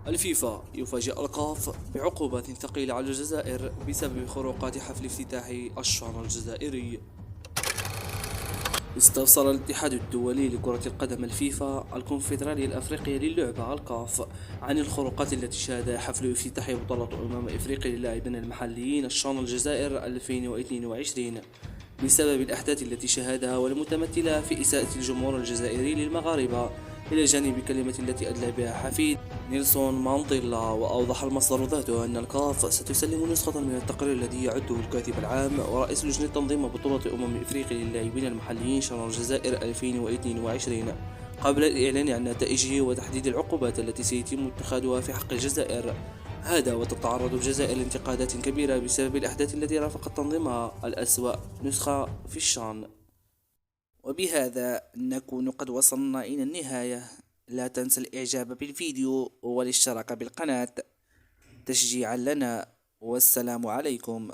الفيفا يفاجئ الكاف بعقوبات ثقيلة على الجزائر بسبب خروقات حفل افتتاح الشان الجزائري. استفسر الاتحاد الدولي لكرة القدم الفيفا الكونفدرالية الأفريقية للعبة الكاف عن الخروقات التي شهدها حفل افتتاح بطولة إفريقيا للاعبين المحليين الشان الجزائر 2022 بسبب الأحداث التي شهدها والمتمثلة في إساءة الجمهور الجزائري للمغاربة، إلى جانب كلمة التي أدلى بها حفيد نيلسون مانديلا. وأوضح المصدر ذاته أن الكاف ستسلم نسخة من التقرير الذي يعده الكاتب العام ورئيس لجنة تنظيم بطولة إفريقيا للاعبين المحليين شمال الجزائر 2022 قبل الإعلان عن نتائجه وتحديد العقوبات التي سيتم اتخاذها في حق الجزائر. هذا وتتعرض الجزائر لانتقادات كبيرة بسبب الأحداث التي رافقت تنظيمها الأسوأ نسخة في الشان. وبهذا نكون قد وصلنا إلى النهاية. لا تنسى الإعجاب بالفيديو والاشتراك بالقناة تشجيعا لنا، والسلام عليكم.